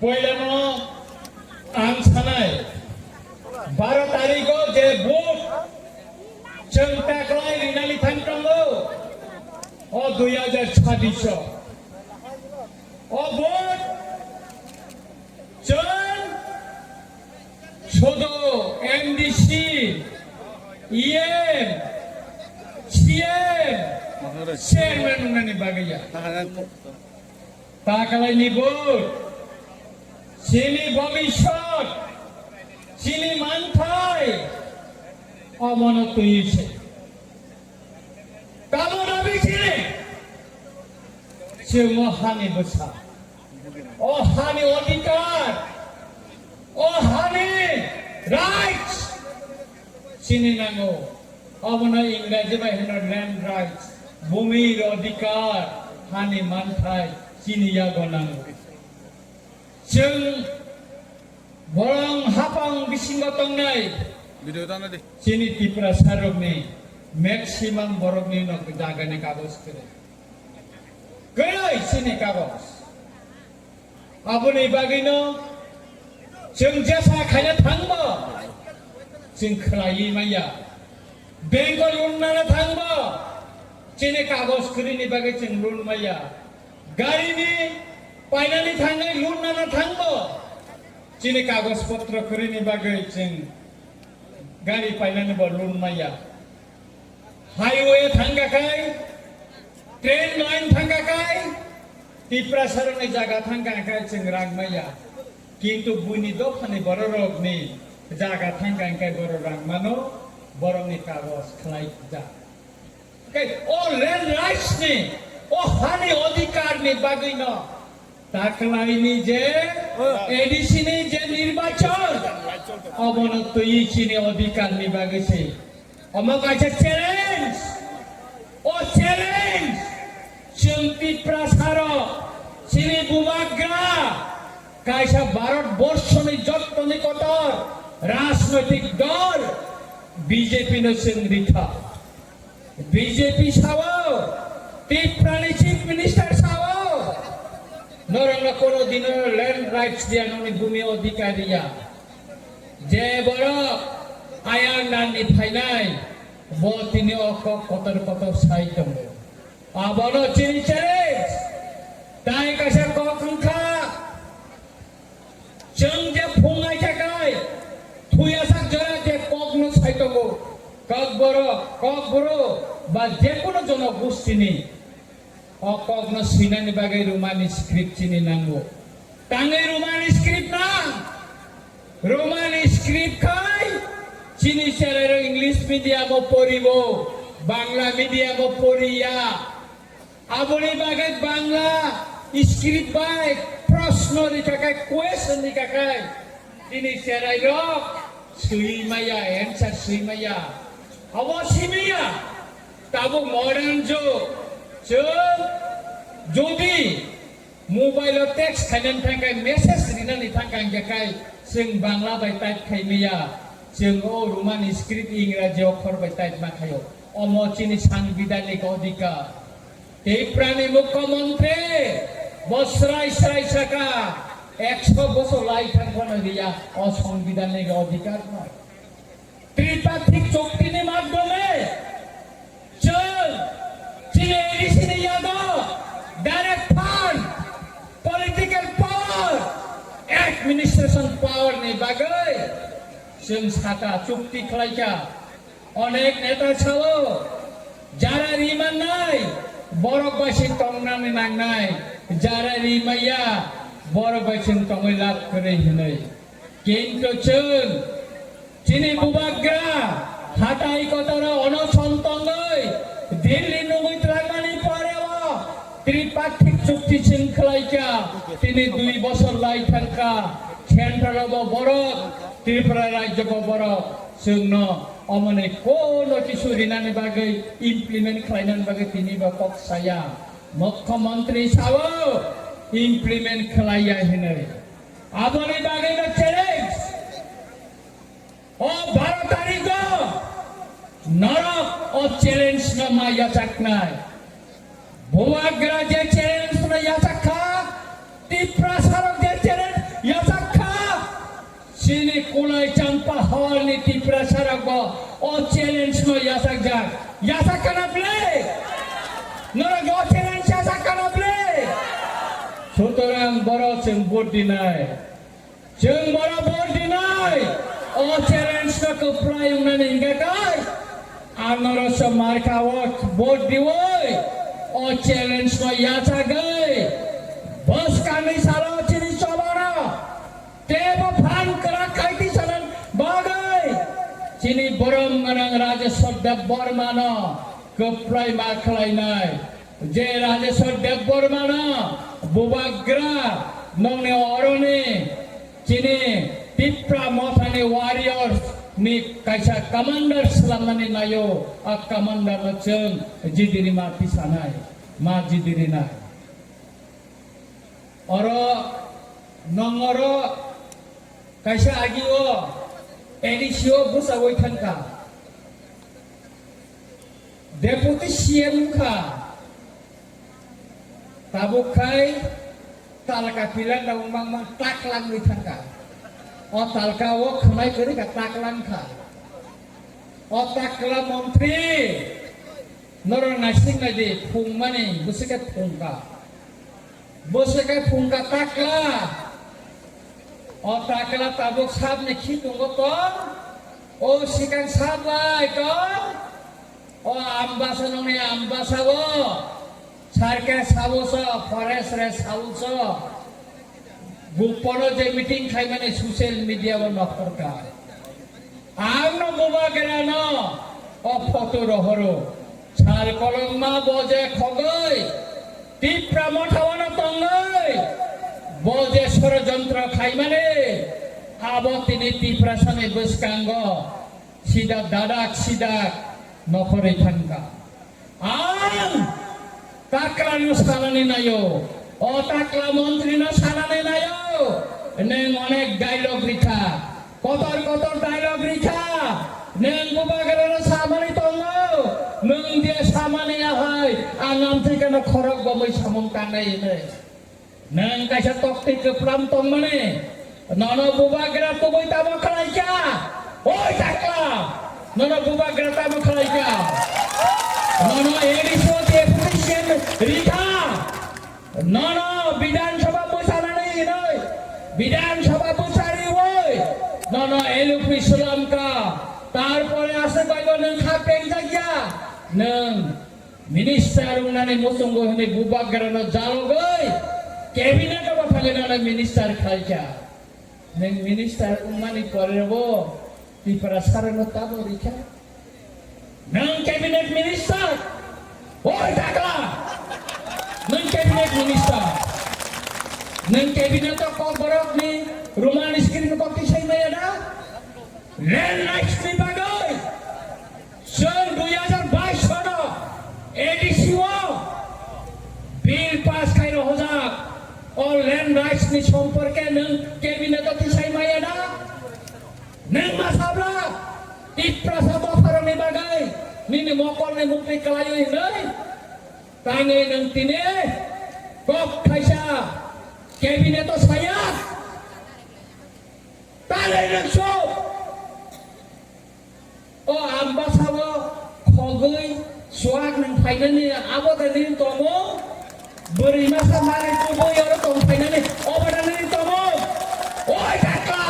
पहिलानो आं सानाय 12 तारिखआव जे भोट जों ताकलाय रिनालि थांनांगौ अ 2026 अ भोट जों শুধু MDC EM CM chairman Unani বাগैया তাকালাইনি vote চিনি ভবিষ্যৎ চিনি মানথাই অমনত হইছে কামনা বিচিনি সে মহানি বসা ও হানি অধিকার ও হানি রাইটস চিনি নাঙ্গো অবনা ইংরেজি বাহিনীর ল্যান্ড রাইটস ভূমির অধিকার হানি মানথাই চিনিয়া গনাঙ্গো जों बरं हापां बिसिंगाव तंनाय चिनि त्रिपुरा सारकनि मैक्सिमाम बरकनि जागानि कागज करे गै चिनि कागज आबुनि बागैनो जों जेसा खायनो थांबो जों खोलायै माइया बेंगल उन्नानै थांबो चिनि कागज करिनि बागै जों लुन माइया गारिनि पाइनानि थांनाय लुननानै थांबो चिनि कागज पत्र करिनि बागै जों गारि पाइनानि बो लुन माइया हाईवे थांगाखाय ट्रेन लाइन थांगाखाय त्रिपुरा सारकनि जागा थांगाखाय जों रां माइया किन्तु बुनि दफानि बररकनि जागा थांगाखाय बर रां मानो बरंनि कागज खालाय जा ओ लैंड राइट्स नि ओ हानि अधिकारनि बागैनो ताकलाइनि जे एडिसिनि जे निर्वाचन अवनत इचिनि अधिकारनि बागैसै अमक आइसे चैलेंज ओ चैलेंज जों त्रिपुरा सारक चिनि बुबाग्रा कायसा भारत बर्षनि जत्तनि कतर राजनैतिक दल बीजेपी नो जों रिथा बीजेपी सावो त्रिपुरानि चीफ मिनिस्टार सावो नरंगा कोनो दिनो लैंड राइट्स दिया नोनि भूमि अधिकारिया जे बरो आयान नानि फाइनाय बो तिनि अक कतर कतर साइतम आबनो चिनि चैलेंज ताइ कासे कखंखा जों जे फुंगाय थाखाय थुयासाक जरा जे कगनो साइतमो कक बरो बा जे कोनो जनगोष्ठीनि अकगनो सिनानि बागै रोमानि स्क्रिप्ट चिनि नांगौ ताङै रोमानि स्क्रिप्ट ना रोमानि स्क्रिप्ट खाय चिनि सेरारो इंग्लिश मीडियामो पढ़िबो बांला मीडियामो पढ़िया आबुनि बागै बांला स्क्रिप्ट बाय प्रश्ननि थाखाय क्वेश्चननि थाखाय चिनि सेरारो सैमाया एन्सार सैमाया अवसिमिया ताबो मॉडर्न जो যদি মোবাইল টেক্সট খাইनानै थांगाय मेसेज रिनानै थांगाय जों बांला बाय टाइप खायमिया जों ओ रोमानि स्क्रिप्ट इंराजियाव खरबाय टाइप माखायो अमचिनि साংবিধানিক अधिकार त्रिपुरानि मुख्यमंत्री बस्राय स्राय साका 100 বছর লাই थांफानो गैया असंবিধাनिक अधिकार नय त्रिपाक्षिक চুক্তিनि माध्यमे जों direct fund, political power, administration power ni bagai, जों साता चुक्ति खालायका अनेक नेता सावो जारा रिमानाय बरकबासि तंनानै नांनाय जारा रिमाया बरकबासि तंगै लाभ करे हिनै किन्तु जों चिनि बुबाग्रा हाथाय कतरा अनसन्तङै दिल्ली नङै त्रांनानै त्रिपाक्षिक चुक्ति शृंखलायका तिनि 2 বছর লাই थांखा सेन्ट्रालावबो बरक त्रिपुरा राज्यबो बरक जोंनो अमने कोनो किसु रिनानि बागै इमप्लिमेन्ट खालायनानि बागै तिनिबो पक्षाया मुख्यमंत्री सावो इमप्लिमेन्ट खालाया हिनै आबनि बागैनो चैलेंज ओ 12 तारिखो नरक ओ चैलेंज न माया चाकनाय बुबाग्रा जे चैलेंज न या चाखा त्रिपुरा सारक जे challenge bo o challenge no yasak jak yasak kana ble nora go challenge yasak kana ble সুতরাং বড় जों ভোট দিনাय जों বড় ভোট দিনাय o challenge ko prai unani ingakai anoro so markawot vote দিওই o challenge no yasagai bos kami salo chini sobara tebo phan kara kaiti sanan bagai chini borom manang raja sodab bormana ko prai ma khlainai je raja sodab bormana bubagra nongne orone chini tipra mothani warriors ni kaisa commanders lamani nayo a commander no chung jidiri ma pisanai ma jidiri na oro nongoro kaisa agio edisio busawoi thanka deputy CM kha tabukai talka pilan da umang ma taklang wi thanka o talka wo khnai kari ka taklang kha o takla mantri noro nasing na de phung mani busika phungka takla o takla tabuk sab ne khitung go to o sikang sab lai to o ambasa nong ne ambasa wo sarke saboso forest re saboso গোপন যে meeting খাই মানে social media বা নকরকা আমনো মোবাগেরা ন ও photo রহরো ছাল কলমা বজে খগই টিপ্রা মঠাওয়ান তঙ্গই বজে ষড়যন্ত্র খাই মানে আবো তিনি টিপ্রাসনে বসকাঙ্গ সিদা দাদাক সিদাক নকরে থাঙ্কা আম তাকলানো সালানি নাইও o takla মন্ত্রী না সানানে নাইও নেং অনেক ডায়লগ রিখা কতর ডায়লগ রিখা নেং বুবাগের সামানি তঙ্গ নং দিয়ে সামানি হয় আঙাম থেকে না খরক বমই সামং কানাই নে নেং কাইসা তক্তি কপ্রাম তঙ্গ মানে নন বুবাগের তো বই তামা খালাইকা ওই takla নন বুবাগের তামা খালাইকা নন এডিসো ডেপুটেশন রিখা নন বিধানসভা বসানা নেই নয় বিধানসভা বসারি ওই নন এলুপি শ্রীলঙ্কা তারপরে আসে কইব নং খাপেং জায়গা নং মিনিস্টার উনানে মসঙ্গ হনে বুবাগরানো জাল গই ক্যাবিনেট পাঠালে না মিনিস্টার খাইকা নং মিনিস্টার উমানি পরেব তিপরা সারানো তাবো রিখা নং ক্যাবিনেট মিনিস্টার ওই টাকা nang cabinet minister nang cabinet to kok borok ni rumah ni screen ko kisay na yana land rights ni bagay son 2022 hono ADCO bill pass kay ro hojak all land rights ni সম্পর্কে nang cabinet to kisay na yana nang masabla iprasa mo para ni bagay nini mokol ni mukti kalayo hinay tangi nang tine kok kaisa cabinet to saya tangi nang so o ambasawo khogoi suak nang fainani abo tani tomo beri masa mari tomo yoro tong fainani obadani tomo oi takla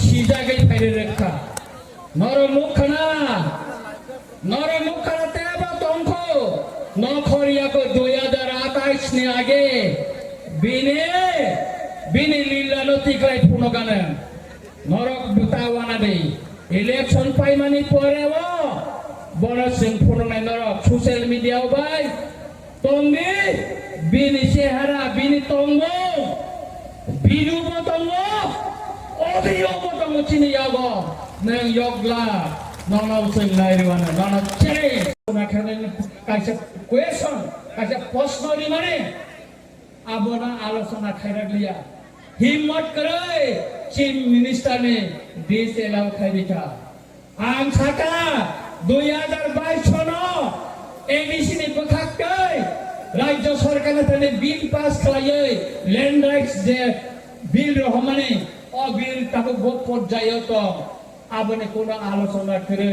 sijagai faire rekha noro mukhana নরমুখাতে বা তঙ্ক নখরিয়া কো 2028 নে আগে বিনে লীলানো তিকলাই পুনগানে নরক দুতাওয়ানা দেই election পাইমানি পরে ও বড় সিং পুননাই নরক social মিডিয়াও by তঙ্গি বিনি চেহারা বিনি তঙ্গ বিরু বতঙ্গ অবিও বতঙ্গ চিনি যাব নং ইয়গলা nono sing lairwana nono change na khanen kaisa question kaisa প্রশ্ন di mane abona আলোচনা খাইরা লিয়া হিম্মত করে চিফ মিনিস্টার নে দেশ এলাও খাইবিকা আম সাকা 2022 সনো এডিসি নি পখাকই রাজ্য সরকারে তনে বিল পাস খাইয়ে ল্যান্ড রাইটস যে বিল রহমানে অবিল তাকে গোপ পর্যায়ে তো আবনে কোনো আলোচনা করে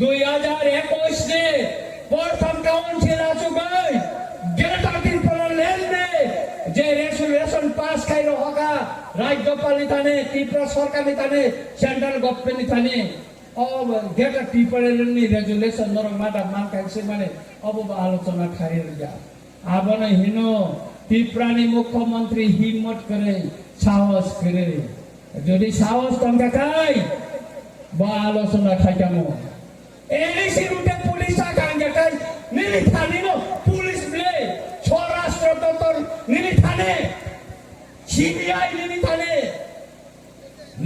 2021 নে প্রথম কাউন্সিল আসুগাই গেটাটির পর লেনদে যে রেজুলেশন পাস খাইলো হগা রাজ্যপাল নিতানে ত্রিপুরা সরকার নিতানে সেন্ট্রাল গভর্নমেন্ট নিতানে ও গেটা টিপারেলনি রেজুলেশন নরম মাদা মান কাইছে মানে অববা আলোচনা খাইর যা আবনে হিনো ত্রিপুরানি মুখ্যমন্ত্রী হিম্মত করে সাহস করে যদি সাহস তঙ্কা খাই বা আলোচনা খাইতামো এলিসি রুটে পুলিশ আকাঙ্ক্ষায় নিরিথানিনো পুলিশ ব্লে স্বরাষ্ট্র দপ্তর নিরিথানে সিবিআই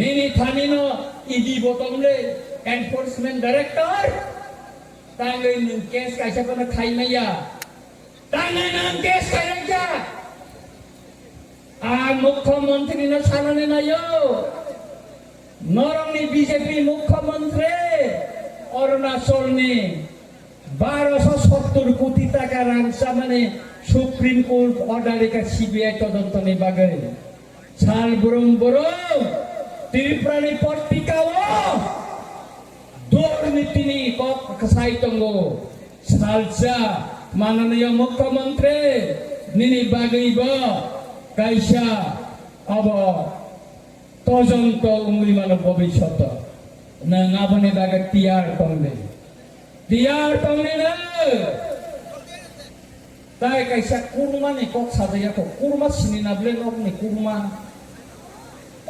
নিরিথানিনো ইডি বতমলে এনফোর্সমেন্ট ডাইরেক্টর তাইলে নুন কেস কাইসা কোনা খাইনাইয়া তাইলে নুন কেস খাইনাইয়া আর মুখ্যমন্ত্রী না সামনে নাইও নরমনি বিজেপি মুখ্যমন্ত্রী অরুণাচল নে 1270 কোটি টাকা রাংসা মানে সুপ্রিম কোর্ট অর্ডার রেখা সিবিআই তদন্ত নে বাগে ছাল বরং ত্রিপুরানি পত্রিকাও দুর্নীতি নি কক সাইতঙ্গ সালসা মাননীয় মুখ্যমন্ত্রী নিনি বাগৈব কাইসা অব তদন্ত উঙ্গলিমান ভবিষ্যৎ না নাবনে বাগে টিয়ার টংলে না তাই কাইসা কুরমা নি কক সাজাইয়া তো কুরমা সিনি নাবলে নক নি কুরমা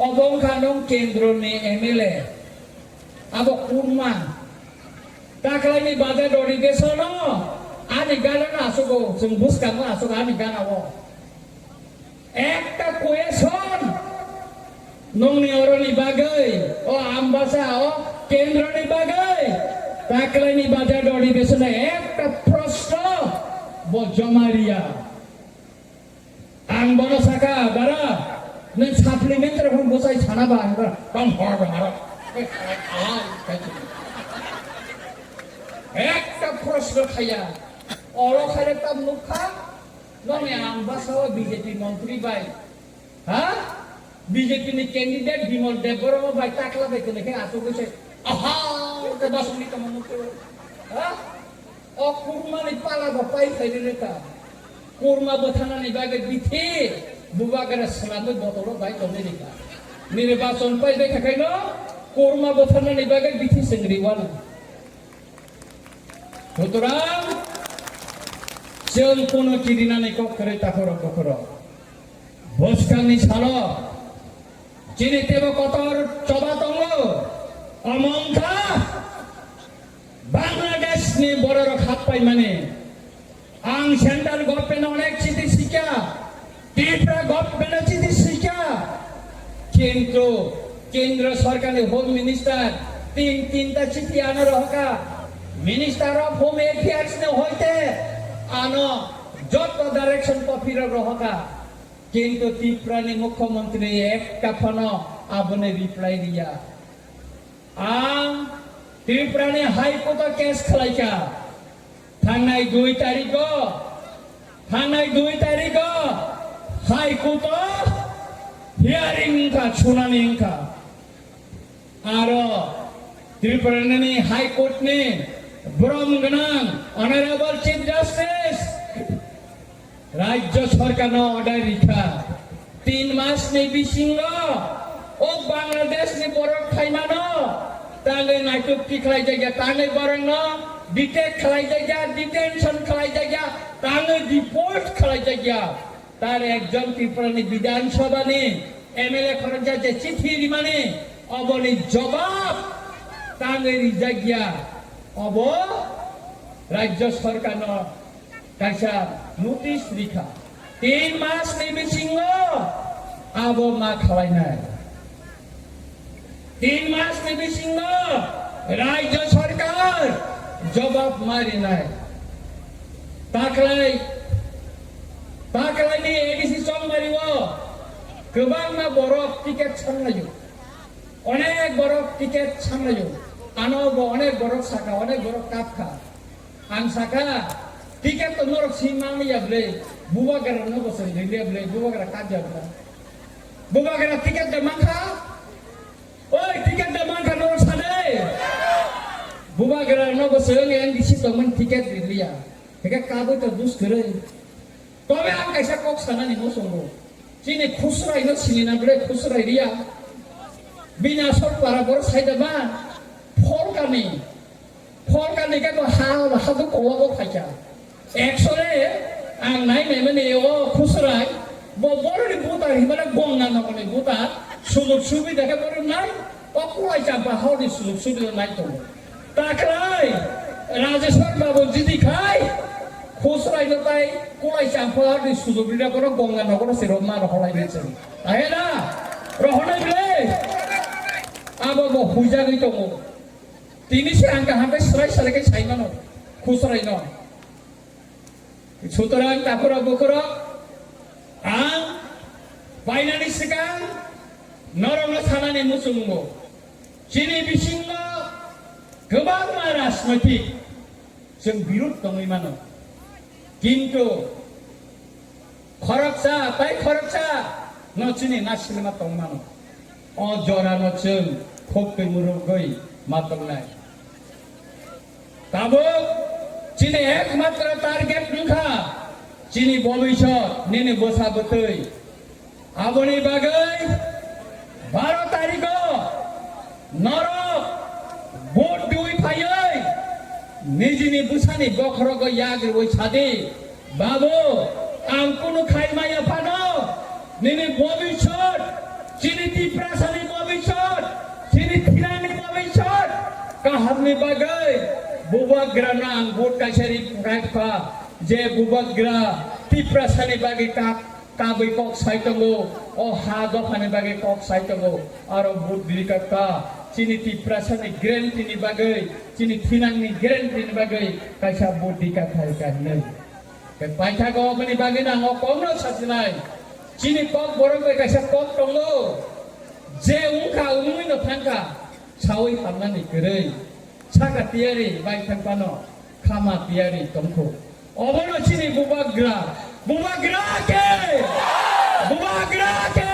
অবংখানং কেন্দ্র নি এমএলএ আবো কুরমা তাকলাইনি বাজে দড়ি গেছো ন আমি গানা না আসুগো जों বুঝকামো আসুগো আমি গানাবো একটা কোয়েশন নংনি অরনি বাগৈ ও আমবাসা ও কেন্দ্রনি বাগৈ তাকলাইনি বাজে দড়ি গেছো না একটা প্রশ্ন জমারিয়া আং বড় শাখা বারা নই সাপ্লিমেন্ট রকম বসাই ছানাবা কম হড় হারা একটা প্রশ্ন খাইয়া অরখারে তার মুখা নয় আমবাসাও বিজেপি মন্ত্রী ভাই হ্যাঁ বিজেপি নি ক্যান্ডিডেট বিমল দেববর্মা ভাই টাকলা দেখে দেখে আসো গেছে আহা 10 মিনিট মনে হ্যাঁ ও কুরমানি পালা বাপাই খাইলে রেতা কুরমা বথানানি বাগে বিথে বুবাগারে সালামে বতল ভাই তলে রেখা নির্বাচন পাই দেখা খাইলো কুরমা বথানানি বাগে বিথি সেংরিওয়াল সুতরাং जों কোনো কিরিনানি কক্ষরে তাকর বসকানি ছালো চিনিতেব কতর চবাতঙ্গ অমংকা বাংলাদেশ নি বড় হাত পাই মানে আং সেন্ট্রাল গভর্নমেন্ট অনেক চিঠি শিখা ত্রিপুরা গভর্নমেন্ট চিঠি শিখা কিন্তু কেন্দ্র সরকারের হোম মিনিস্টার তিনটা চিঠি আনার হকা মিনিস্টার অফ হোম এফেয়ার্স নে হইতে আনো যত ডাইরেকশন কপির রহকা কিন্তু ত্রিপুরানি মুখ্যমন্ত্রী একটা ফোন আবনে রিপ্লাই দিয়া আং ত্রিপুরানি হাইকোর্ট কেস খালাইকা থানাই 2 তারিখ হাইকোর্ট হিয়ারিং কা শুনানি কা আর ত্রিপুরানি হাইকোর্ট নে ব্রহ্মগণাং অনারেবল চিফ জাস্টিস রাজ্য সরকার অর্ডার রেখা 3 মাস নে বিসিংগ ও বাংলাদেশ নে বড় খাইমানো তালে নাইটুক কি খাই জায়গা তালে বরং ডিটেক খাই জায়গা ডিটেনশন খাই জায়গা তালে ডিপোর্ট খাই জায়গা তার একজন ত্রিপুরানি বিধানসভা নে এমএলএ খরচা যে চিঠি মানে অবনি জবাব তালে জায়গা অব রাজ্য সরকার কাইসা নোটিশ লিখা 3 মাস নিবিসিংহ আব মা খাওয়াই নাই 3 মাস নিবিসিংহ রাজ্য সরকার জবাব মারি নাই তাকলাই নি এডিসি সং মারিব গোবাং না বড় টিকেট সামলাयो অনেক বড় টিকেট সামলাयो আনো অনেক বড় শাখা অনেক বড় কাপখা আং শাখা টিকেট তো নরক সিমাংলিয়া বলে বুবাগার ন বসে রেলিয়া বলে বুবাগার কাজ যাবে Bubagara tiket de mangka. Oi tiket de mangka no sade. Bubagara no boseng yang disi temen tiket dia. Heka kabu to dus kere. Tobe am kaisa kok sana ni mosongo. Sini khusrai no sini na bre khusrai dia. Bina sor para bor saida ma. Polkani ka ko ha du ko khaja. Actually ang nai mane o khusrai bo boroni buta himana gongna na mane buta suluk subi deke bor nai okulai champa hodi suluk subi nai to takrai rajeshwar babu jidi khai khusrai no tai kulai champa hodi suluk bida bor gongna na ko siro ma ro holai beche ahena rohonai bile abo bo huja gi to mo tini se angka hampe serai sareke saimano khusrai no sutarang takura bukura ang bainani sekang norong sanane musungo sini bisingo gobang maras mati sing birut tongoi mano kintu kharaksa tai kharaksa no chini nasilma tong mano o jora no chung khok murugoi matongnai tabo chini ekmatra target nukha chini bobishot nene bosa betoi aboni bagai 12 tariko norok bot dui phayai nijini busani bokhrogo yagri oi chade babo angkunu khaimaya pano nene bobishot chini tiprasani bobishot chini thirani bobishot kahamni bagai bubagra nang bot kasari rakha je bubagra tiprasani bagi kabai kok saitongo o hago phane bagi kok saitongo aro bot dirikata chini tiprasani guarantee ni bagai chini thinang ni guarantee ni bagai kaisa bot dikathai kanai ke paitha go mani bagi nang o kono sasinai chini kok borong kai kaisa kok tongo je ungka ungui no thangka sawi hamnani gerei saka tiari bai thangpano khama tiari tongko obono chini bubagra ke